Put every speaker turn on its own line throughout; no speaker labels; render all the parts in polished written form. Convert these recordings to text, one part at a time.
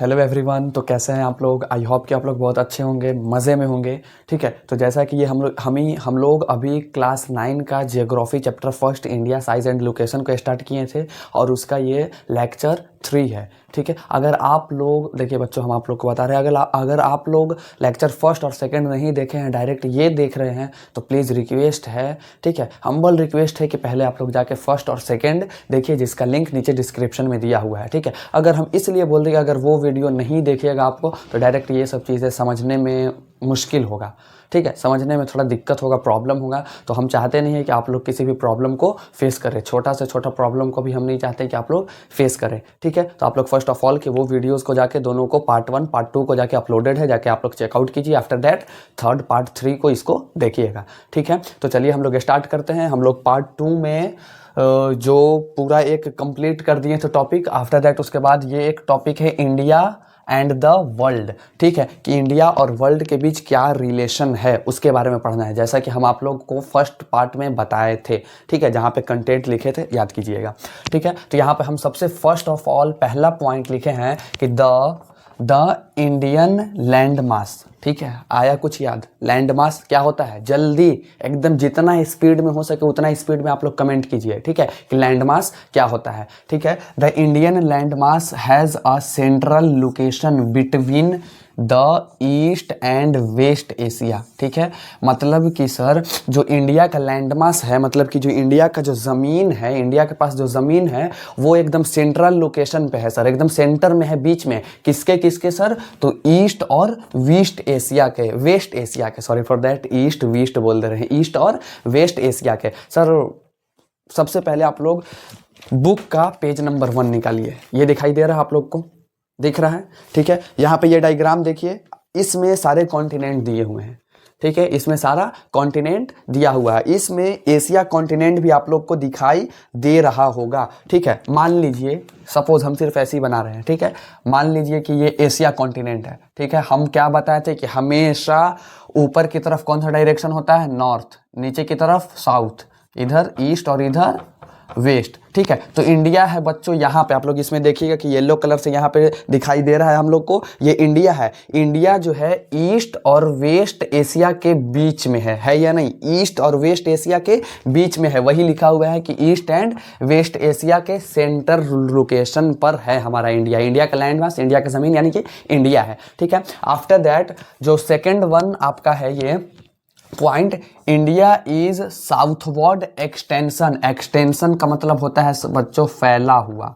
Hello everyone. तो कैसे हैं आप लोग? आई होप कि आप लोग बहुत अच्छे होंगे, मज़े में होंगे। ठीक है, तो जैसा कि ये हम लोग अभी क्लास 9 का geography chapter first India size and location को स्टार्ट किए थे और उसका ये लेक्चर 3 है। ठीक है, अगर आप लोग देखिए बच्चों, हम आप लोग को बता रहे हैं, अगर आप लोग लेक्चर फर्स्ट और सेकंड नहीं देखे हैं, डायरेक्ट ये देख रहे हैं, तो प्लीज़ रिक्वेस्ट है, ठीक है, हम्बल रिक्वेस्ट है कि पहले आप लोग जाके फर्स्ट और सेकंड देखिए, जिसका लिंक नीचे डिस्क्रिप्शन में दिया हुआ है। ठीक है, अगर हम इसलिए बोल रहे हैं अगर वो वीडियो नहीं देखिएगा आपको तो डायरेक्ट ये सब चीज़ें समझने में मुश्किल होगा। ठीक है, समझने में थोड़ा दिक्कत होगा, प्रॉब्लम होगा। तो हम चाहते नहीं है कि आप लोग किसी भी प्रॉब्लम को फेस करें, छोटा से छोटा प्रॉब्लम को भी हम नहीं चाहते कि आप लोग फेस करें। ठीक है, तो आप लोग फर्स्ट ऑफ ऑल कि वो वीडियोस को जाके दोनों को पार्ट 1 पार्ट 2 को जाके अपलोडेड है, जाके आप लोग चेकआउट कीजिए। आफ्टर दैट थर्ड पार्ट 3 को इसको देखिएगा। ठीक है, तो चलिए हम लोग स्टार्ट करते हैं। हम लोग पार्ट 2 में जो पूरा एक कंप्लीट कर दिए थे टॉपिक। आफ्टर दैट उसके बाद ये एक टॉपिक है इंडिया एंड द वर्ल्ड। ठीक है, कि इंडिया और वर्ल्ड के बीच क्या रिलेशन है उसके बारे में पढ़ना है, जैसा कि हम आप लोग को फर्स्ट पार्ट में बताए थे। ठीक है, जहाँ पे कंटेंट लिखे थे याद कीजिएगा। ठीक है, तो यहाँ पे हम सबसे फर्स्ट ऑफ ऑल पहला पॉइंट लिखे हैं कि द इंडियन लैंड मास। ठीक है, आया कुछ याद? लैंड मास क्या होता है? जल्दी एकदम जितना स्पीड में हो सके उतना स्पीड में आप लोग कमेंट कीजिए। ठीक है, कि लैंड मास क्या होता है। ठीक है, the Indian land mass has a central location between the east and west Asia. ठीक है, मतलब कि सर जो इंडिया का लैंड मास है, मतलब कि जो इंडिया का जो ज़मीन है, इंडिया के पास जो ज़मीन है वो एकदम सेंट्रल लोकेशन पे है सर, एकदम सेंटर में है, बीच में। किसके सर? तो ईस्ट और वेस्ट एशिया के, वेस्ट एशिया के, sorry for that, east west बोल दे रहे हैं, ईस्ट और वेस्ट एशिया के। सर सबसे पहले आप लोग बुक का पेज नंबर 1 निकालिए। ये दिखाई दे रहा है आप लोग को? दिख रहा है? ठीक है, यहाँ पे ये डायग्राम देखिए, इसमें सारे कॉन्टिनेंट दिए हुए हैं। ठीक है, इसमें सारा कॉन्टिनेंट दिया हुआ है। इसमें एशिया कॉन्टिनेंट भी आप लोग को दिखाई दे रहा होगा। ठीक है, मान लीजिए, सपोज हम सिर्फ ऐसे ही बना रहे हैं। ठीक है, मान लीजिए कि ये एशिया कॉन्टिनेंट है। ठीक है, हम क्या बताए थे कि हमेशा ऊपर की तरफ कौन सा डायरेक्शन होता है? नॉर्थ, नीचे की तरफ साउथ, इधर ईस्ट और इधर वेस्ट। ठीक है, तो इंडिया है बच्चों यहाँ पे, आप लोग इसमें देखिएगा कि येलो कलर से यहाँ पे दिखाई दे रहा है हम लोग को, ये इंडिया है। इंडिया जो है ईस्ट और वेस्ट एशिया के बीच में है या नहीं? ईस्ट और वेस्ट एशिया के बीच में है, वही लिखा हुआ है कि ईस्ट एंड वेस्ट एशिया के सेंटर लोकेशन पर है हमारा इंडिया। इंडिया का लैंड मास, इंडिया का जमीन यानी कि इंडिया है। ठीक है, आफ्टर दैट जो सेकेंड वन आपका है ये point, India is southward extension. Extension का मतलब होता है बच्चों फैला हुआ।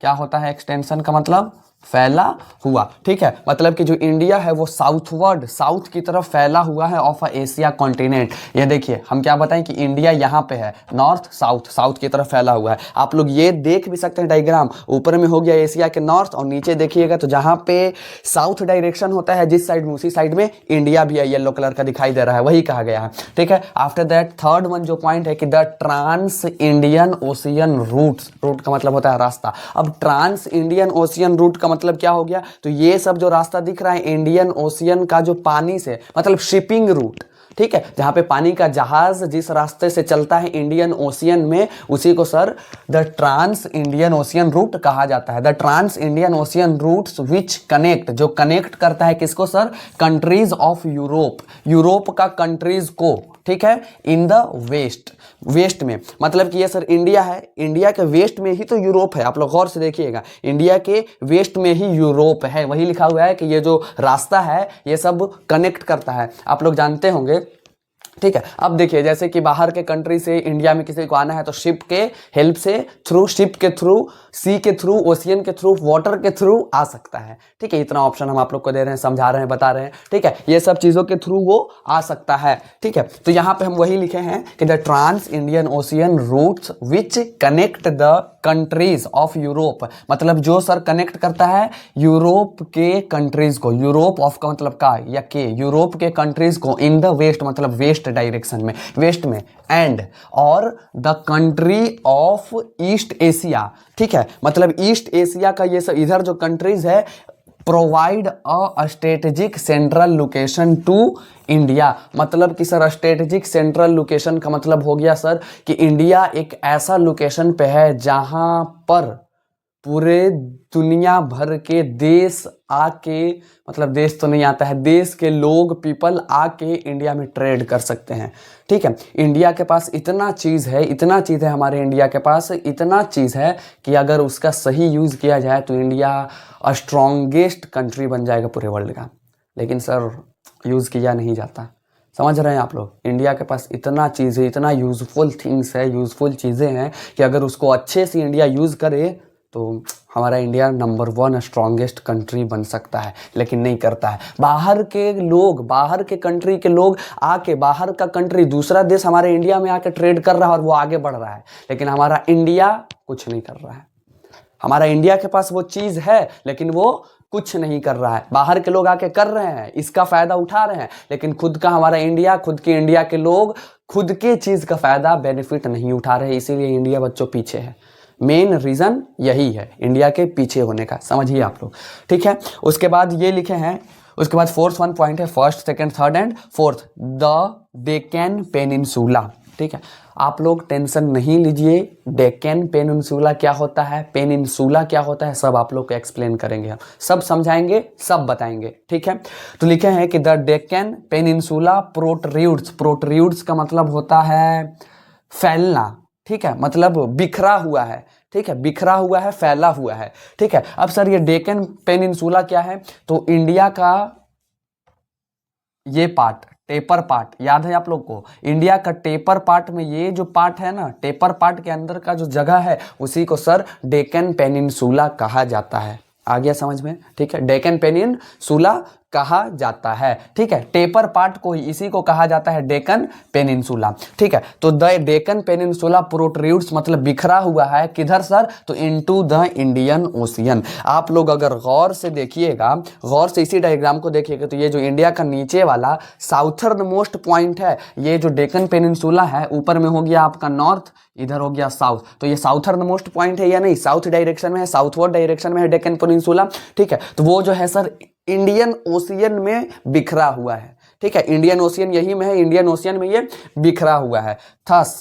क्या होता है एक्सटेंशन का मतलब? फैला हुआ। ठीक है, मतलब कि जो इंडिया है वो साउथवर्ड, साउथ की तरफ फैला हुआ है ऑफ एशिया कॉन्टिनेंट। ये देखिए हम क्या बताएं कि इंडिया यहाँ पे है, नॉर्थ साउथ, साउथ की तरफ फैला हुआ है। आप लोग ये देख भी सकते हैं डायग्राम, ऊपर में हो गया एशिया के नॉर्थ और नीचे देखिएगा तो जहाँ पे साउथ डायरेक्शन होता है जिस साइड में, उसी साइड में इंडिया भी है, येलो कलर का दिखाई दे रहा है, वही कहा गया है। ठीक है, आफ्टर दैट थर्ड वन जो पॉइंट है कि the trans Indian ocean routes. Route का मतलब होता है रास्ता। अब ट्रांस इंडियन ओशियन रूट का मतलब क्या हो गया? तो ये सब जो रास्ता दिख रहा है इंडियन ओशियन का, जो पानी से मतलब शिपिंग रूट। ठीक है, जहां पे पानी का जहाज जिस रास्ते से चलता है इंडियन ओशियन में, उसी को sir the trans Indian ocean route कहा जाता है। The trans Indian ocean routes which connect, जो कनेक्ट करता है किसको sir? Countries of Europe, Europe का कंट्रीज को। ठीक है, इन द वेस्ट, वेस्ट में, मतलब कि ये सर इंडिया है, इंडिया के वेस्ट में ही तो यूरोप है। आप लोग गौर से देखिएगा, इंडिया के वेस्ट में ही यूरोप है, वही लिखा हुआ है कि ये जो रास्ता है ये सब कनेक्ट करता है, आप लोग जानते होंगे। ठीक है, अब देखिए जैसे कि बाहर के कंट्री से इंडिया में किसी को आना है तो शिप के हेल्प से, थ्रू शिप के थ्रू, सी के थ्रू, ओशियन के थ्रू, वाटर के थ्रू आ सकता है। ठीक है, इतना ऑप्शन हम आप लोग को दे रहे हैं, समझा रहे हैं, बता रहे हैं। ठीक है, ये सब चीज़ों के थ्रू वो आ सकता है। ठीक है, तो यहाँ पे हम वही लिखे हैं कि the trans Indian ocean routes which connect the countries of Europe, मतलब जो सर कनेक्ट करता है यूरोप के कंट्रीज को, यूरोप ऑफ का मतलब का या के, यूरोप के कंट्रीज को इन द वेस्ट मतलब वेस्ट डायरेक्शन में, वेस्ट में, एंड और the country of east Asia. ठीक है, मतलब ईस्ट एशिया का ये सब इधर जो कंट्रीज है provide a strategic central location to India, मतलब कि सर स्ट्रेटेजिक सेंट्रल लोकेशन का मतलब हो गया सर कि इंडिया एक ऐसा लोकेशन पे है जहां पर पूरे दुनिया भर के देश आके, मतलब देश तो नहीं आता है, देश के लोग पीपल आके इंडिया में ट्रेड कर सकते हैं। ठीक है, इंडिया के पास इतना चीज़ है, इतना चीज़ है, हमारे इंडिया के पास इतना चीज़ है कि अगर उसका सही यूज़ किया जाए तो इंडिया स्ट्रॉन्गेस्ट कंट्री बन जाएगा पूरे वर्ल्ड का। लेकिन सर यूज़ किया नहीं जाता। समझ रहे हैं आप लोग, इंडिया के पास इतना चीज़ है, इतना यूज़फुल थिंग्स है, यूज़फुल चीज़ें हैं कि अगर उसको अच्छे से इंडिया यूज़ करे तो हमारा इंडिया नंबर 1 स्ट्रॉन्गेस्ट कंट्री बन सकता है। लेकिन नहीं करता है। बाहर के लोग, बाहर के कंट्री के लोग आके, बाहर का कंट्री दूसरा देश हमारे इंडिया में आके ट्रेड कर रहा है और वो आगे बढ़ रहा है, लेकिन हमारा इंडिया कुछ नहीं कर रहा है। हमारा इंडिया के पास वो चीज़ है लेकिन वो कुछ नहीं कर रहा है। बाहर के लोग आके कर रहे हैं, इसका फ़ायदा उठा रहे हैं, लेकिन खुद का हमारा इंडिया, खुद के इंडिया के लोग खुद के चीज़ का फ़ायदा, बेनिफिट नहीं उठा रहे, इसीलिए इंडिया बच्चों पीछे है। मेन रीज़न यही है इंडिया के पीछे होने का, समझिए आप लोग। ठीक है, उसके बाद ये लिखे हैं, उसके बाद फोर्थ 1 पॉइंट है, first second third and fourth, the Deccan peninsula. ठीक है, आप लोग टेंशन नहीं लीजिए, डेक्कन पेनिनसुला क्या होता है, पेनिनसुला क्या होता है, सब आप लोग को एक्सप्लेन करेंगे, हम सब समझाएंगे, सब बताएंगे। ठीक है, तो लिखे हैं कि the Deccan peninsula protrudes. Protrudes का मतलब होता है फैलना। ठीक है, मतलब बिखरा हुआ है। ठीक है, बिखरा हुआ है, फैला हुआ है। ठीक है, अब सर ये डेक्कन पेनिनसुला क्या है, तो इंडिया का ये पार्ट, टेपर पार्ट, याद है आप लोग को, इंडिया का टेपर पार्ट में ये जो पार्ट है ना, टेपर पार्ट के अंदर का जो जगह है उसी को सर डेक्कन पेनिनसुला कहा जाता है। आ गया समझ में? ठीक है, डेक्कन पेनिनसुला कहा जाता है। ठीक है, टेपर पार्ट को ही, इसी को कहा जाता है डेक्कन पेनिनसुला। ठीक है, तो द डेक्कन पेनिनसुला प्रोट्रूड्स मतलब बिखरा हुआ है, किधर सर, तो इनटू द इंडियन ओशियन। आप लोग अगर गौर से देखिएगा, गौर से इसी डायग्राम को देखिएगा, तो ये जो इंडिया का नीचे वाला साउथर्न मोस्ट पॉइंट है, ये जो डेक्कन पेनिनसुला है, ऊपर में हो गया आपका नॉर्थ, इधर हो गया साउथ, तो ये साउथर्न मोस्ट पॉइंट है या नहीं, साउथ डायरेक्शन में है, साउथवर्ड डायरेक्शन में है डेक्कन पेनिनसुला। ठीक है, तो वो जो है सर इंडियन ओशियन में बिखरा हुआ है। ठीक है, इंडियन ओशियन यही में है, इंडियन ओशियन में ये बिखरा हुआ है। थस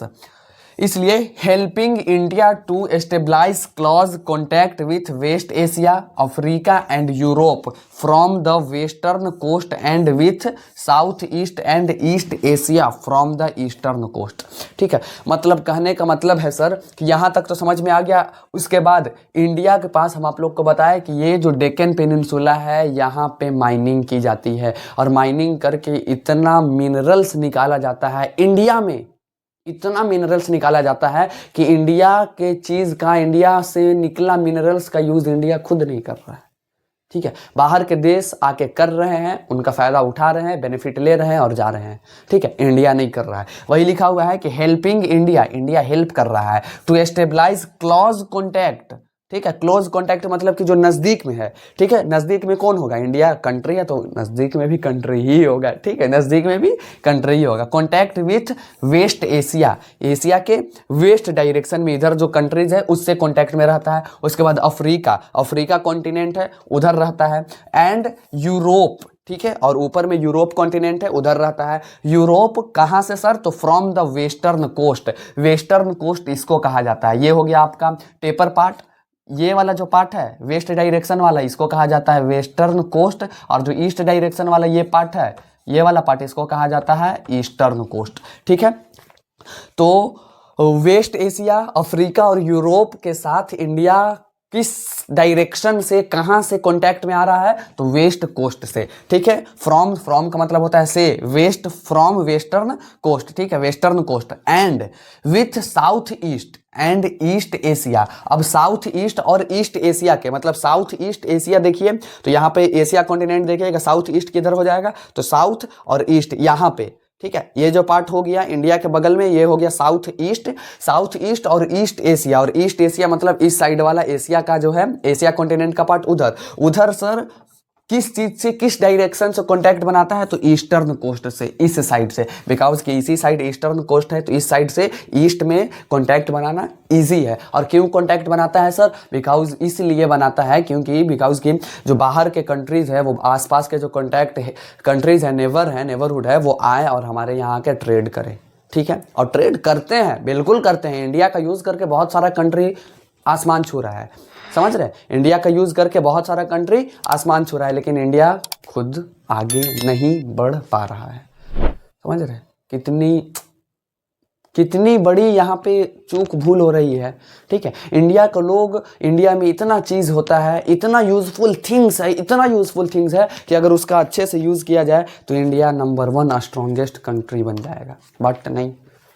इसलिए helping India to establish close contact with waste Asia, Africa and Europe from the western coast and with south east and east Asia from the eastern coast. ठीक है, मतलब कहने का मतलब है सर कि यहाँ तक तो समझ में आ गया। उसके बाद इंडिया के पास हम आप लोग को बताया कि ये जो डेक्कन पेनिनसुला है, यहाँ पे माइनिंग की जाती है और माइनिंग करके इतना मिनरल्स निकाला जाता है इंडिया में, इतना मिनरल्स निकाला जाता है कि इंडिया के चीज़ का, इंडिया से निकला मिनरल्स का यूज़ इंडिया खुद नहीं कर रहा है। ठीक है, बाहर के देश आके कर रहे हैं, उनका फ़ायदा उठा रहे हैं, बेनिफिट ले रहे हैं और जा रहे हैं। ठीक है, इंडिया नहीं कर रहा है। वही लिखा हुआ है कि हेल्पिंग इंडिया, इंडिया हेल्प कर रहा है टू एस्टेब्लाइज क्लोज कॉन्टैक्ट। ठीक है, क्लोज कॉन्टैक्ट मतलब कि जो नज़दीक में है। ठीक है, नज़दीक में कौन होगा, इंडिया कंट्री है तो नज़दीक में भी कंट्री ही होगा। ठीक है, नज़दीक में भी कंट्री ही होगा। Contact with waste Asia, Asia के वेस्ट डायरेक्शन में इधर जो कंट्रीज है उससे कॉन्टैक्ट में रहता है। उसके बाद अफ्रीका, अफ्रीका कॉन्टिनेंट है उधर रहता है, एंड यूरोप। ठीक है, और ऊपर में यूरोप कॉन्टिनेंट है उधर रहता है। यूरोप कहाँ से सर, तो from the western coast, western coast इसको कहा जाता है। ये हो गया आपका टेपर पार्ट, ये वाला जो पार्ट है वेस्ट डायरेक्शन वाला, इसको कहा जाता है वेस्टर्न कोस्ट, और जो ईस्ट डायरेक्शन वाला ये पार्ट है, ये वाला पार्ट, इसको कहा जाता है ईस्टर्न कोस्ट। ठीक है, तो वेस्ट एशिया, अफ्रीका और यूरोप के साथ इंडिया किस डायरेक्शन से, कहाँ से कांटेक्ट में आ रहा है, तो वेस्ट कोस्ट से। ठीक है, फ्रॉम, फ्रॉम का मतलब होता है से, वेस्ट, फ्रॉम वेस्टर्न कोस्ट। ठीक है, western coast and with south east and east Asia. अब साउथ ईस्ट और ईस्ट एशिया के मतलब साउथ ईस्ट एशिया देखिए, तो यहाँ पे एशिया कॉन्टिनेंट देखिएगा, साउथ ईस्ट किधर हो जाएगा, तो साउथ और ईस्ट यहाँ पे। ठीक है, ये जो पार्ट हो गया इंडिया के बगल में, ये हो गया साउथ ईस्ट, साउथ ईस्ट और ईस्ट एशिया। और ईस्ट एशिया मतलब इस साइड वाला एशिया का जो है, एशिया कॉन्टिनेंट का पार्ट उधर, उधर सर किस चीज से, किस डायरेक्शन से कांटेक्ट बनाता है, तो ईस्टर्न कोस्ट से, इस साइड से, बिकॉज कि इसी साइड ईस्टर्न कोस्ट है, तो इस साइड से ईस्ट में कांटेक्ट बनाना इजी है। और क्यों कांटेक्ट बनाता है सर, बिकॉज इसलिए बनाता है क्योंकि बिकॉज कि जो बाहर के कंट्रीज है, वो आसपास के जो कांटेक्ट कंट्रीज है, नेबरहुड है, वो आए और हमारे यहाँ के ट्रेड करें। ठीक है, और ट्रेड करते हैं, बिल्कुल करते हैं। इंडिया का यूज़ करके बहुत सारा कंट्री आसमान छू रहा है। समझ रहे हैं? इंडिया का यूज करके बहुत सारा कंट्री आसमान छू रहा है, लेकिन इंडिया खुद आगे नहीं बढ़ पा रहा है। समझ रहे हैं? कितनी बड़ी यहाँ पे चूक भूल हो रही है। ठीक है, इंडिया में इतना चीज़ होता है, इतना यूज़फुल थिंग्स है कि अगर उसका अच्छे से यूज़ किया जाए तो इंडिया नंबर 1 स्ट्रॉन्गेस्ट कंट्री बन जाएगा। बट नहीं,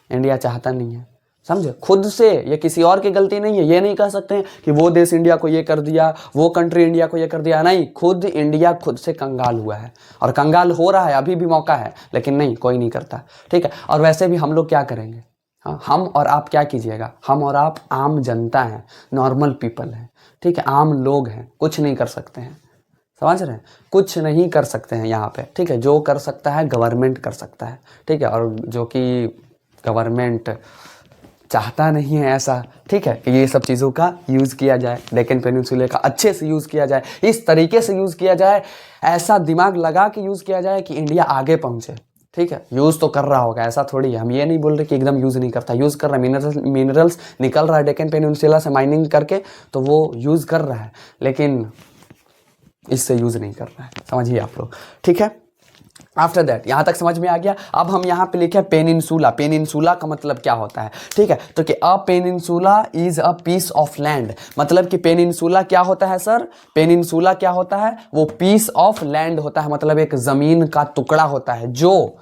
इंडिया चाहता नहीं है। समझे? खुद से, ये किसी और की गलती नहीं है। ये नहीं कह सकते हैं कि वो देश इंडिया को ये कर दिया, वो कंट्री इंडिया को ये कर दिया। नहीं, खुद इंडिया खुद से कंगाल हुआ है और कंगाल हो रहा है। अभी भी मौका है, लेकिन नहीं, कोई नहीं करता। ठीक है, और वैसे भी हम लोग क्या करेंगे? हाँ, हम और आप क्या कीजिएगा? हम और आप आम जनता हैं, नॉर्मल पीपल हैं। ठीक है, आम लोग हैं, कुछ नहीं कर सकते हैं। समझ रहे हैं? कुछ नहीं कर सकते हैं यहाँ पे। ठीक है, जो कर सकता है गवर्नमेंट कर सकता है। ठीक है, और जो कि गवर्नमेंट चाहता नहीं है ऐसा। ठीक है, कि ये सब चीज़ों का यूज़ किया जाए, डेक्कन पेनिनसुला का अच्छे से यूज़ किया जाए, इस तरीके से यूज़ किया जाए, ऐसा दिमाग लगा के यूज़ किया जाए कि इंडिया आगे पहुँचे। ठीक है, यूज़ तो कर रहा होगा, ऐसा थोड़ी है। हम ये नहीं बोल रहे कि एकदम यूज़ नहीं करता, यूज़ कर रहा है। मिनरल्स निकल रहा है डेक्कन पेनिनसुला से माइनिंग करके, तो वो यूज़ कर रहा है, लेकिन इससे यूज़ नहीं कर रहा है। समझिए आप लोग। ठीक है, आफ्टर दैट यहाँ तक समझ में आ गया। अब हम यहाँ पे लिखे पेनिनसुला। पेनिनसुला का मतलब क्या होता है? ठीक है, तो कि a peninsula is a piece of land. मतलब कि पेनिनसुला क्या होता है सर? पेनिनसुला क्या होता है? वो पीस ऑफ लैंड होता है, मतलब एक जमीन का टुकड़ा होता है जो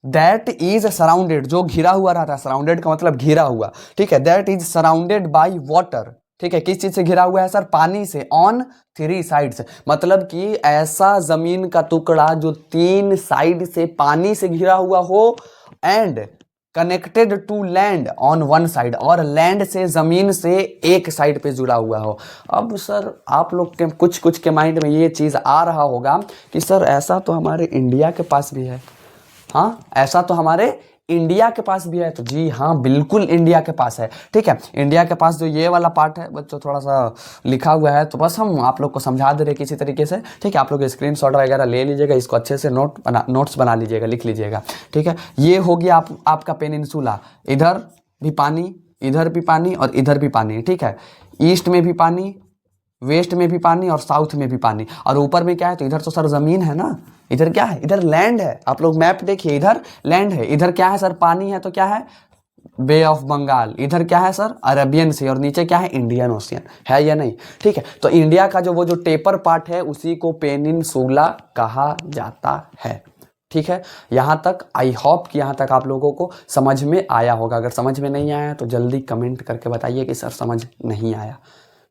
दैट इज सराउंडेड, जो घिरा हुआ रहता है। सराउंडेड का मतलब घिरा हुआ। ठीक है, that is surrounded by water. ठीक है, किस चीज से घिरा हुआ है सर? पानी से। ऑन 3 साइड्स, मतलब कि ऐसा जमीन का टुकड़ा जो 3 साइड से पानी से घिरा हुआ हो, and connected to land on 1 side, और लैंड से, जमीन से एक साइड पे जुड़ा हुआ हो। अब सर आप लोग के कुछ के माइंड में ये चीज आ रहा होगा कि सर ऐसा तो हमारे इंडिया के पास भी है। हाँ, ऐसा तो हमारे इंडिया के पास भी है। तो जी हाँ, बिल्कुल इंडिया के पास है। ठीक है, इंडिया के पास जो ये वाला पार्ट है बच्चों, थोड़ा सा लिखा हुआ है, तो बस हम आप लोग को समझा दे रहे किसी तरीके से। ठीक है, आप लोग स्क्रीनशॉट वगैरह ले लीजिएगा, इसको अच्छे से नोट्स बना लीजिएगा, लिख लीजिएगा। ठीक है, ये हो गया आपका पेनिनसुला। इधर भी पानी, इधर भी पानी और इधर भी पानी। ठीक है, ईस्ट में भी पानी, वेस्ट में भी पानी और साउथ में भी पानी, और ऊपर में क्या है? तो इधर तो सर जमीन है ना, इधर क्या है? इधर लैंड है। आप लोग मैप देखिए, इधर लैंड है, इधर क्या है सर? पानी है। तो क्या है? बे ऑफ बंगाल। इधर क्या है सर? अरेबियन सी, और नीचे क्या है? इंडियन ओशियन है या नहीं? ठीक है, तो इंडिया का जो टेपर पार्ट है उसी को पेनिनसुला कहा जाता है। ठीक है, यहाँ तक आई होप कि यहाँ तक आप लोगों को समझ में आया होगा। अगर समझ में नहीं आया तो जल्दी कमेंट करके बताइए कि सर समझ नहीं आया।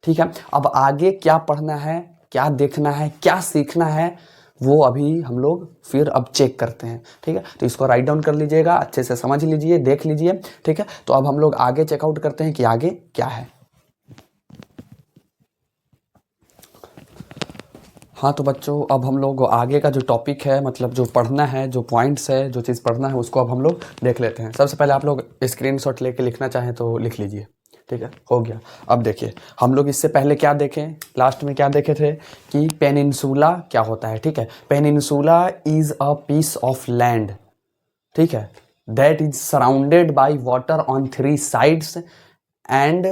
ठीक है, अब आगे क्या पढ़ना है, क्या देखना है, क्या सीखना है, वो अभी हम लोग फिर अब चेक करते हैं। ठीक है, तो इसको राइट डाउन कर लीजिएगा, अच्छे से समझ लीजिए, देख लीजिए। ठीक है, तो अब हम लोग आगे चेकआउट करते हैं कि आगे क्या है। हाँ तो बच्चों, अब हम लोग आगे का जो टॉपिक है, मतलब जो पढ़ना है, जो पॉइंट्स है, जो चीज़ पढ़ना है, उसको अब हम लोग देख लेते हैं। सबसे पहले आप लोग स्क्रीनशॉट लेके लिखना चाहें तो लिख लीजिए। ठीक है, हो गया। अब देखिए, हम लोग इससे पहले क्या देखें, लास्ट में क्या देखे थे कि पेनिनसुला क्या होता है। ठीक है, peninsula is a piece of land. ठीक है, that is surrounded by water on 3 sides and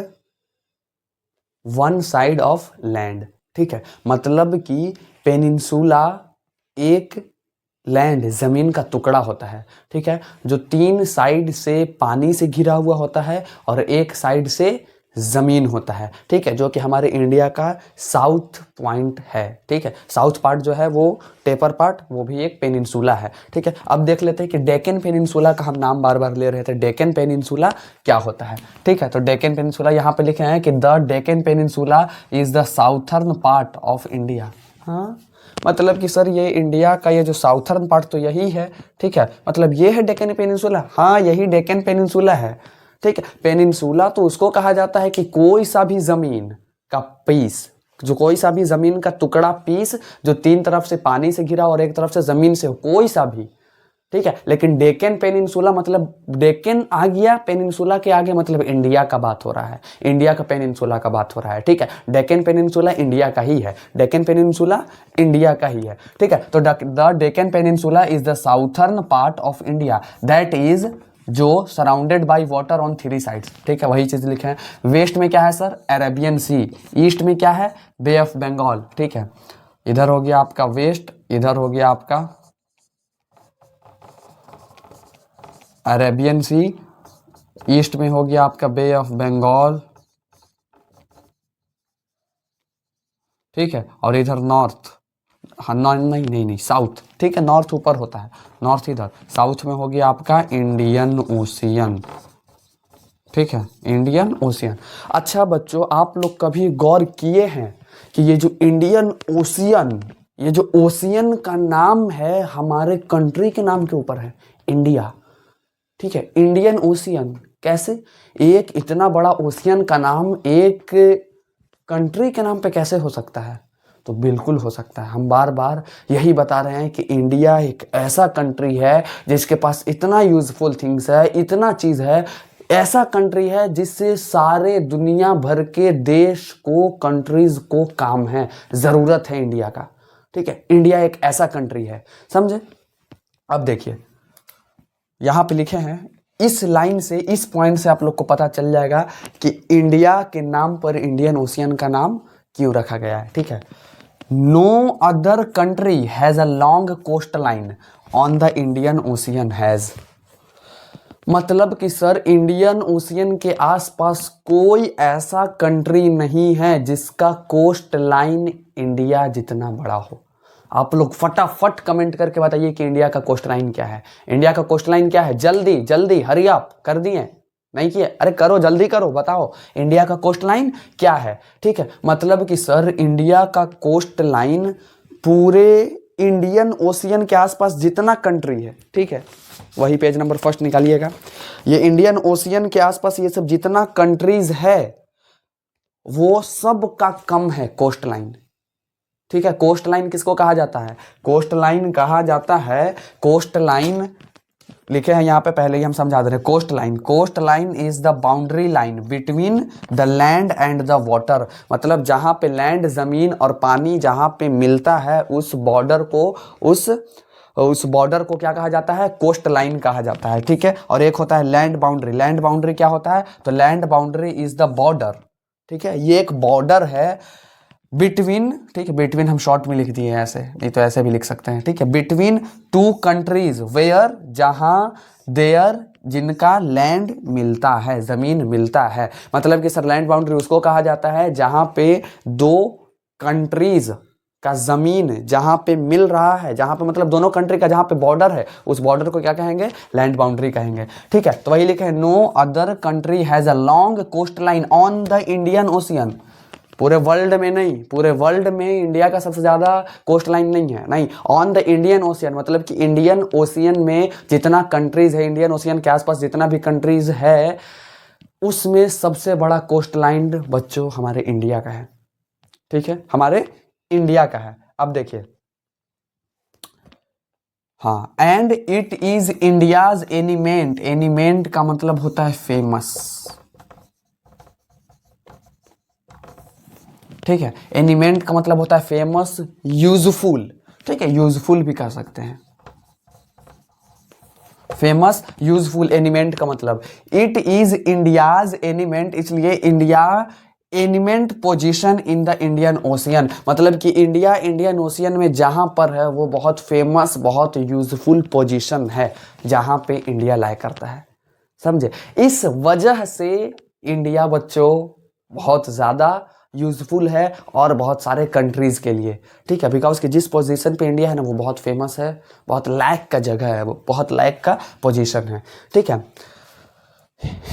1 side of land. ठीक है, मतलब कि पेनिनसुला एक लैंड, जमीन का टुकड़ा होता है। ठीक है, जो 3 साइड से पानी से घिरा हुआ होता है और एक साइड से जमीन होता है। ठीक है, जो कि हमारे इंडिया का साउथ पॉइंट है। ठीक है, साउथ पार्ट जो है वो टेपर पार्ट, वो भी एक पेनिनसुला है। ठीक है, अब देख लेते हैं कि डेक्कन पेनिनसुला का हम नाम बार बार ले रहे थे। डेक्कन पेनिनसुला क्या होता है? ठीक है, तो डेक्कन पेनिनसुला यहाँ पे लिखे हैं कि the Deccan peninsula is the southern part of India. हाँ, मतलब कि सर ये इंडिया का ये जो साउथर्न पार्ट तो यही है। ठीक है, मतलब ये है डेक्कन पेनिनसुला। हाँ, यही डेक्कन पेनिनसुला है। ठीक है, पेनिनसुला तो उसको कहा जाता है कि कोई सा भी जमीन का पीस, जो कोई सा भी जमीन का टुकड़ा, पीस, जो 3 तरफ से पानी से घिरा और एक तरफ से जमीन से हो, कोई सा भी। ठीक है, लेकिन डेक्कन पेनिनसुला मतलब डेक्कन आ गया, पेनिनसुला के आगे मतलब इंडिया का बात हो रहा है, इंडिया का पेनिनसुला का बात हो रहा है। ठीक है, डेक्कन पेनिनसुला इंडिया का ही है, डेक्कन पेनिनसुला इंडिया का ही है। ठीक है, तो the Deccan peninsula is the southern part of India that is जो surrounded by water on 3 sides, ठीक है, वही चीज़ लिखे हैं। वेस्ट में क्या है सर, अरेबियन सी। ईस्ट में क्या है, बे ऑफ बंगाल, ठीक है। इधर हो गया आपका वेस्ट, इधर हो गया आपका अरेबियन सी, ईस्ट में हो गया आपका बे ऑफ बंगाल, ठीक है, और इधर नॉर्थ, हाँ नहीं साउथ, ठीक है, नॉर्थ ऊपर होता है, नॉर्थ इधर, साउथ में हो गया आपका इंडियन ओशियन, ठीक है, इंडियन ओशियन। अच्छा बच्चों, आप लोग कभी गौर किए हैं कि ये जो इंडियन ओशियन, ये जो ओशियन का नाम है हमारे कंट्री के नाम के ऊपर है, इंडिया, ठीक है, इंडियन ओशियन। कैसे एक इतना बड़ा ओशियन का नाम एक कंट्री के नाम पे कैसे हो सकता है? तो बिल्कुल हो सकता है। हम बार बार यही बता रहे हैं कि इंडिया एक ऐसा कंट्री है जिसके पास इतना यूजफुल थिंग्स है, इतना चीज़ है, ऐसा कंट्री है जिससे सारे दुनिया भर के देश को, कंट्रीज को काम है, ज़रूरत है इंडिया का, ठीक है। इंडिया एक ऐसा कंट्री है, समझे। अब देखिए यहाँ पे लिखे हैं, इस लाइन से, इस पॉइंट से आप लोग को पता चल जाएगा कि इंडिया के नाम पर इंडियन ओशियन का नाम क्यों रखा गया है, ठीक है। No other country has a long coast line on the Indian ocean has, मतलब कि सर इंडियन ओशियन के आसपास कोई ऐसा कंट्री नहीं है जिसका कोस्ट लाइन इंडिया जितना बड़ा हो। आप लोग फटाफट कमेंट करके बताइए कि इंडिया का कोस्ट लाइन क्या है, इंडिया का कोस्ट लाइन क्या है, जल्दी जल्दी, हरी आप, कर दिए नहीं किए, अरे करो, जल्दी करो, बताओ इंडिया का कोस्ट लाइन क्या है, ठीक है। मतलब कि सर इंडिया का कोस्ट लाइन पूरे इंडियन ओशियन के आसपास जितना कंट्री है, ठीक है, वही पेज नंबर फर्स्ट निकालिएगा। ये इंडियन ओशियन के आसपास ये सब जितना कंट्रीज है वो सब का कम है कोस्ट लाइन, ठीक है। कोस्ट लाइन किसको कहा जाता है, कोस्ट लाइन कहा जाता है, कोस्ट लाइन लिखे हैं यहाँ पे, पहले ही हम समझा दे रहे हैं। Coast line is the boundary line between the land and the water, मतलब जहाँ पे लैंड, जमीन और पानी जहाँ पे मिलता है उस बॉर्डर को, उस बॉर्डर को क्या कहा जाता है, कोस्ट लाइन कहा जाता है, ठीक है। और एक होता है लैंड बाउंड्री। लैंड बाउंड्री क्या होता है, तो land boundary is the border, ठीक है, ये एक बॉर्डर है बिटवीन, ठीक है, बिटवीन हम शॉर्ट में लिख दिए हैं, ऐसे नहीं तो ऐसे भी लिख सकते हैं, ठीक है, बिटवीन टू कंट्रीज वेयर, जहां, देयर, जिनका लैंड मिलता है, जमीन मिलता है। मतलब कि सर लैंड बाउंड्री उसको कहा जाता है जहां पे दो कंट्रीज का जमीन जहां पे मिल रहा है, जहां पे मतलब दोनों कंट्री का जहां पे बॉर्डर है, उस बॉर्डर को क्या कहेंगे, लैंड बाउंड्री कहेंगे, ठीक है। तो वही लिखे, no other country has a long coast line on the Indian ocean. पूरे वर्ल्ड में नहीं, पूरे वर्ल्ड में इंडिया का सबसे ज्यादा कोस्ट लाइन नहीं है, नहीं, ऑन द इंडियन ओशियन, मतलब कि इंडियन ओशियन में जितना कंट्रीज है, इंडियन ओशियन के आसपास जितना भी कंट्रीज है उसमें सबसे बड़ा कोस्ट लाइन बच्चों हमारे इंडिया का है, ठीक है, हमारे इंडिया का है। अब देखिए, हाँ, एंड इट इज इंडियाज एनिमेंट। एनिमेंट का मतलब होता है फेमस, ठीक है, एनिमेंट का मतलब होता है फेमस, यूजफुल, ठीक है, यूजफुल भी कह सकते हैं, फेमस, यूजफुल। एनिमेंट का मतलब, इट इज इंडियाज एनिमेंट, इसलिए India eminent position in the Indian Ocean, मतलब कि इंडिया इंडियन ओशियन में जहां पर है वो बहुत फेमस, बहुत यूजफुल पोजीशन है जहां पे इंडिया लाया करता है, समझे। इस वजह से इंडिया बच्चों बहुत ज़्यादा यूजफुल है और बहुत सारे कंट्रीज़ के लिए, ठीक है, बिकॉज कि जिस पोजीशन पे इंडिया है ना वो बहुत फेमस है, बहुत लायक का जगह है, वो बहुत लायक का पोजीशन है, ठीक है।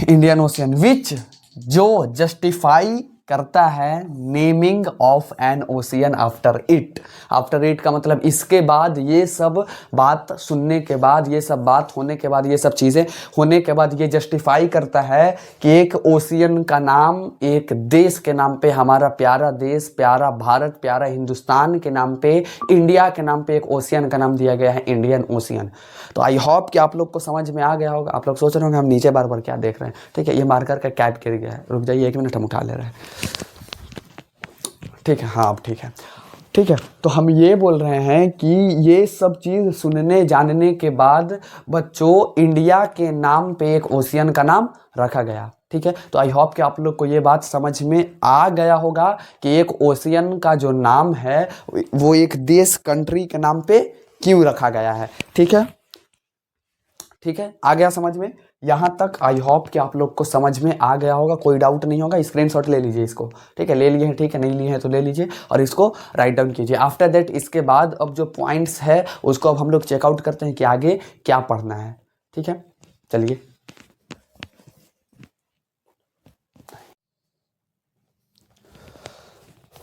इंडियन ओशियन विच, जो जस्टिफाई करता है naming of N ocean after it. After it का मतलब इसके बाद, ये सब बात सुनने के बाद, ये सब बात होने के बाद, ये सब चीज़ें होने के बाद ये जस्टिफाई करता है कि एक ओशियन का नाम एक देश के नाम पे, हमारा प्यारा देश, प्यारा भारत, प्यारा हिंदुस्तान के नाम पे, इंडिया के नाम पे एक ओशियन का नाम दिया गया है इंडियन ओशियन। तो आई होप कि आप लोग को समझ में आ गया होगा। आप लोग सोच रहे होंगे हम नीचे बार बार क्या देख रहे हैं, ठीक है, ये मार्कर का कैप गिर गया है, रुक जाइए 1 मिनट, हम उठा ले रहे हैं, ठीक है, हाँ अब ठीक है। ठीक है, तो हम ये बोल रहे हैं कि ये सब चीज़ सुनने जानने के बाद बच्चों इंडिया के नाम पे एक ओशियन का नाम रखा गया। ठीक है, तो आई होप कि आप लोग को ये बात समझ में आ गया होगा कि एक ओशियन का जो नाम है वो एक देश कंट्री के नाम पे क्यों रखा गया है। ठीक है, ठीक है, आ गया समझ में। यहाँ तक आई होप कि आप लोग को समझ में आ गया होगा, कोई डाउट नहीं होगा। स्क्रीनशॉट ले लीजिए इसको। ठीक है, ले लिए हैं, ठीक है, नहीं लिए हैं तो ले लीजिए और इसको राइट डाउन कीजिए। आफ्टर दैट इसके बाद अब जो पॉइंट्स है उसको अब हम लोग चेकआउट करते हैं कि आगे क्या पढ़ना है। ठीक है, चलिए।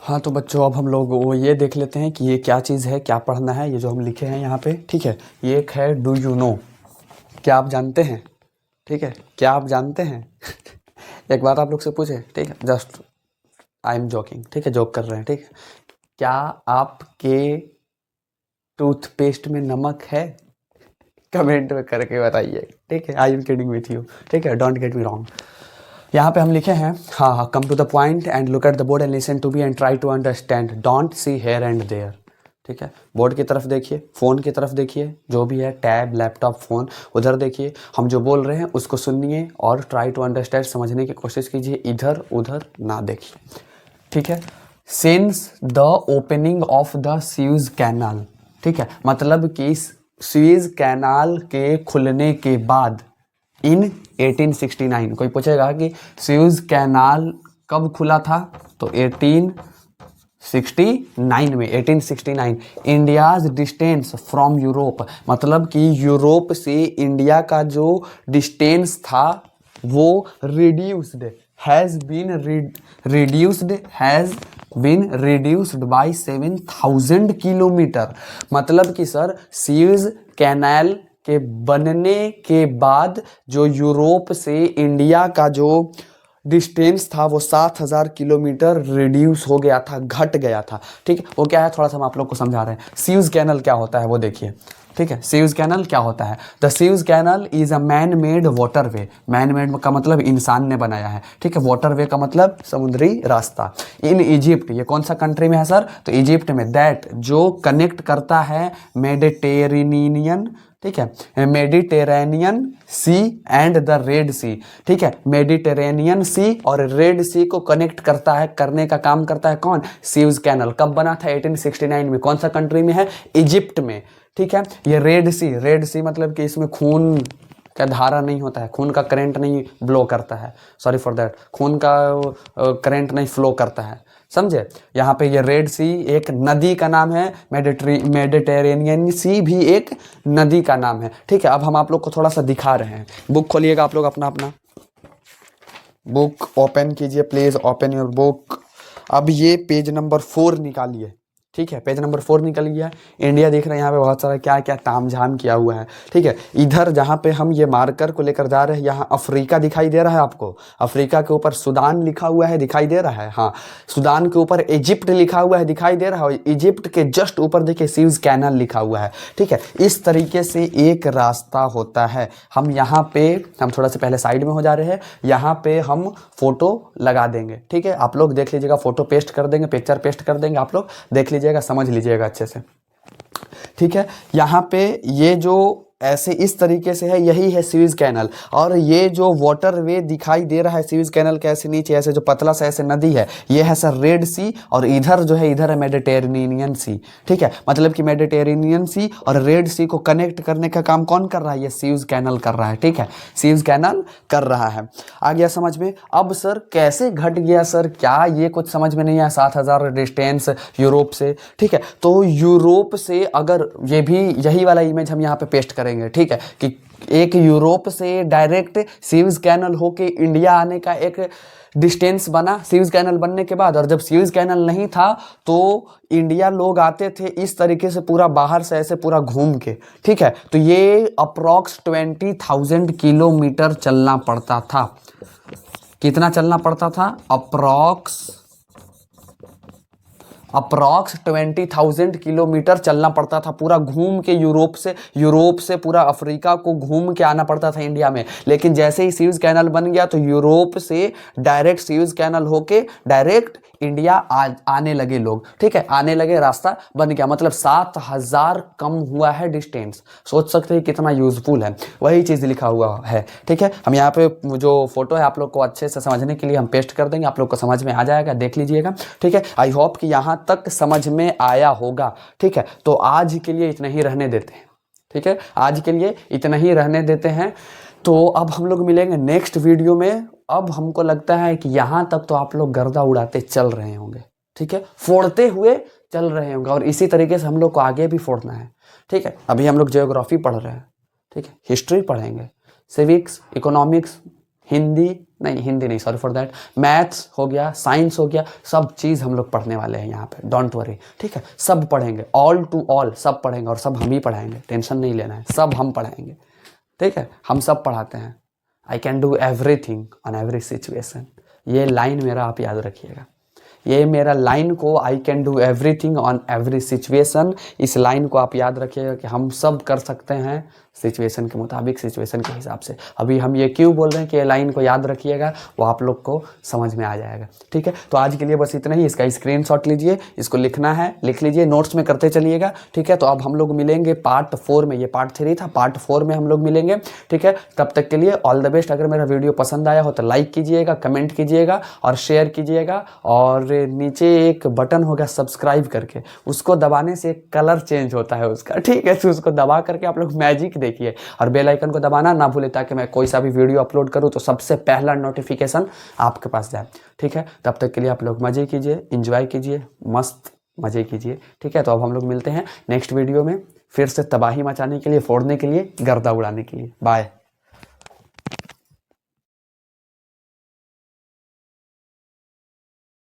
हाँ तो बच्चों अब हम लोग वो ये देख लेते हैं कि ये क्या चीज़ है, क्या पढ़ना है। ये जो हम लिखे हैं यहाँ पे, ठीक है, ये एक है डू यू नो, क्या आप जानते हैं। ठीक है, क्या आप जानते हैं एक बात आप लोग से पूछे, ठीक है, जस्ट आई एम जोकिंग, ठीक है, जोक कर रहे हैं। ठीक है, क्या आपके टूथपेस्ट में नमक है? कमेंट में करके बताइए। ठीक है, I am kidding with you. ठीक है, डोंट गेट मी रॉन्ग। यहाँ पे हम लिखे हैं, हाँ, come to the point and look at the board and listen to be and try to understand, don't see here and there. ठीक है, बोर्ड की तरफ देखिए, फ़ोन की तरफ देखिए, जो भी है टैब, लैपटॉप, फ़ोन, उधर देखिए। हम जो बोल रहे हैं उसको सुनिए और ट्राई टू अंडरस्टैंड, समझने की कोशिश कीजिए, इधर उधर ना देखिए। ठीक है, since the opening of the Suez canal, ठीक है, मतलब कि सुएज कैनाल के खुलने के बाद इन 1869, कोई पूछेगा कि सुएज कैनाल कब खुला था, तो 1869 में, 1869 इंडियाज डिस्टेंस फ्रॉम यूरोप, मतलब कि यूरोप से इंडिया का जो डिस्टेंस था वो reduced has been reduced by 7,000 kilometre. मतलब कि सर सुएज कैनाल के बनने के बाद जो यूरोप से इंडिया का जो डिस्टेंस था वो 7,000 किलोमीटर रिड्यूस हो गया था, घट गया था। ठीक है, वो क्या है थोड़ा सा हम आप लोग को समझा रहे हैं। सुएज कैनल क्या होता है वो देखिए। ठीक है, सुएज कैनल क्या होता है? The Suez canal is a man made water way. Man made का मतलब इंसान ने बनाया है। ठीक है, वाटर वे का मतलब समुद्री रास्ता। इन इजिप्ट, ये कौन सा कंट्री में है सर? तो इजिप्ट में। दैट जो कनेक्ट करता है मेडिटेरेनियन, ठीक है, Mediterranean Sea and the Red Sea. ठीक है, मेडिटेरेनियन सी और रेड सी को कनेक्ट करता है, करने का काम करता है कौन? Suez canal. कब बना था? 1869 में। कौन सा कंट्री में है? इजिप्ट में। ठीक है, ये रेड सी मतलब कि इसमें खून का धारा नहीं होता है, खून का करंट नहीं ब्लो करता है, सॉरी फॉर दैट, खून का करंट नहीं फ्लो करता है, समझे? यहाँ पे ये रेड सी एक नदी का नाम है, मेडिटेरेनियन सी भी एक नदी का नाम है। ठीक है, अब हम आप लोग को थोड़ा सा दिखा रहे हैं। बुक खोलिएगा आप लोग, अपना अपना बुक ओपन कीजिए प्लीज, ओपन योर बुक। अब ये पेज नंबर 4 निकालिए। ठीक है, पेज नंबर 4 निकल गया। इंडिया देख रहे हैं, यहाँ पे बहुत सारा क्या क्या तामझाम किया हुआ है। ठीक है, इधर जहाँ पे हम ये मार्कर को लेकर जा रहे हैं, यहाँ अफ्रीका दिखाई दे रहा है आपको। अफ्रीका के ऊपर सुदान लिखा हुआ है, दिखाई दे रहा है। हाँ, सुदान के ऊपर इजिप्ट लिखा हुआ है, दिखाई दे रहा है। इजिप्ट के जस्ट ऊपर देखिए सुएज कैनल लिखा हुआ है। ठीक है, इस तरीके से एक रास्ता होता है। हम यहाँ पे, हम थोड़ा सा पहले साइड में हो जा रहे हैं, यहाँ पे हम फोटो लगा देंगे। ठीक है, आप लोग देख लीजिएगा, फोटो पेस्ट कर देंगे, पिक्चर पेस्ट कर देंगे, आप लोग देख लीजिएगा, समझ लीजिएगा अच्छे से। ठीक है, यहाँ पे ये जो ऐसे इस तरीके से है, यही है सुएज कैनल। और ये जो वाटर वे दिखाई दे रहा है सुएज कैनल के ऐसे नीचे, ऐसे जो पतला सा ऐसे नदी है, ये है सर रेड सी। और इधर जो है, इधर है मेडिटेरेनियन सी। ठीक है, मतलब कि मेडिटेरेनियन सी और रेड सी को कनेक्ट करने का काम कौन कर रहा है? ये सुएज कैनल कर रहा है। ठीक है, सुएज कैनल कर रहा है। आ गया समझ में? अब सर कैसे घट गया सर, क्या ये कुछ समझ में नहीं आया? 7,000 डिस्टेंस यूरोप से। ठीक है, तो यूरोप से अगर ये भी यही वाला इमेज हम यहाँ पे पेस्ट करेंगे। ठीक है, कि एक यूरोप से डायरेक्ट सुएज कैनल होके इंडिया आने का एक डिस्टेंस बना सुएज कैनल बनने के बाद। और जब सुएज कैनल नहीं था तो इंडिया लोग आते थे इस तरीके से पूरा बाहर से ऐसे पूरा घूम के। ठीक है, तो ये अप्रॉक्स 20,000 किलोमीटर चलना पड़ता था। कितना चलना पड़ता था? अप्रॉक्स 20,000 किलोमीटर चलना पड़ता था, पूरा घूम के यूरोप से पूरा अफ्रीका को घूम के आना पड़ता था इंडिया में। लेकिन जैसे ही सुएज कैनाल बन गया तो यूरोप से डायरेक्ट सुएज कैनाल होके डायरेक्ट इंडिया आने लगे लोग, ठीक है, आने लगे, रास्ता बन गया। मतलब 7,000 कम हुआ है डिस्टेंस। सोच सकते हैं कितना यूजफुल है, वही चीज़ लिखा हुआ है, ठीक है। हम यहाँ पे जो फोटो है आप लोग को अच्छे से समझने के लिए हम पेस्ट कर देंगे, आप लोग को समझ में आ जाएगा, देख लीजिएगा, ठीक है। आई होप कि यहाँ तक समझ में आया होगा, ठीक है। तो आज के लिए इतना ही रहने देते हैं, ठीक है, आज के लिए इतना ही रहने देते हैं। तो अब हम लोग मिलेंगे नेक्स्ट वीडियो में। अब हमको लगता है कि यहाँ तक तो आप लोग गर्दा उड़ाते चल रहे होंगे, ठीक है, फोड़ते हुए चल रहे होंगे, और इसी तरीके से हम लोग को आगे भी फोड़ना है, ठीक है। अभी हम लोग ज्योग्राफी पढ़ रहे हैं, ठीक है, हिस्ट्री पढ़ेंगे, सिविक्स, इकोनॉमिक्स, हिंदी नहीं, सॉरी फॉर दैट, मैथ्स हो गया, साइंस हो गया, सब चीज़ हम लोग पढ़ने वाले हैं यहाँ पे, डोंट वरी, ठीक है। सब पढ़ेंगे, ऑल टू ऑल सब पढ़ेंगे, और सब हम ही पढ़ाएंगे, टेंशन नहीं लेना है, सब हम पढ़ाएंगे, ठीक है। हम सब पढ़ाते हैं। I can do everything on every situation, ये लाइन मेरा आप याद रखिएगा, ये मेरा लाइन को, I can do everything on every situation, इस लाइन को आप याद रखिएगा कि हम सब कर सकते हैं सिचुएशन के मुताबिक, सिचुएशन के हिसाब से। अभी हम ये क्यों बोल रहे हैं कि ये लाइन को याद रखिएगा, वो आप लोग को समझ में आ जाएगा, ठीक है। तो आज के लिए बस इतना ही, इसका स्क्रीनशॉट लीजिए, इसको लिखना है लिख लीजिए, नोट्स में करते चलिएगा, ठीक है। तो अब हम लोग मिलेंगे पार्ट 4 में, ये पार्ट 3 था, पार्ट 4 में हम लोग मिलेंगे, ठीक है। तब तक के लिए ऑल द बेस्ट। अगर मेरा वीडियो पसंद आया हो तो लाइक कीजिएगा, कमेंट कीजिएगा और शेयर कीजिएगा, और नीचे एक बटन होगा सब्सक्राइब करके, उसको दबाने से कलर चेंज होता है उसका, ठीक है। तो उसको दबा करके आप लोग मैजिक देखिए, और बेल आइकन को दबाना ना भूले, ताकि मैं कोई सा भी वीडियो अपलोड करूं तो सबसे पहला नोटिफिकेशन आपके पास जाए, ठीक है। तब तक के लिए आप लोग मजे कीजिए, एंजॉय कीजिए, मस्त मजे कीजिए, ठीक है। तो अब हम लोग मिलते हैं नेक्स्ट वीडियो में, फिर से तबाही मचाने के लिए, फोड़ने के लिए, गर्दा उड़ाने के लिए। बाय।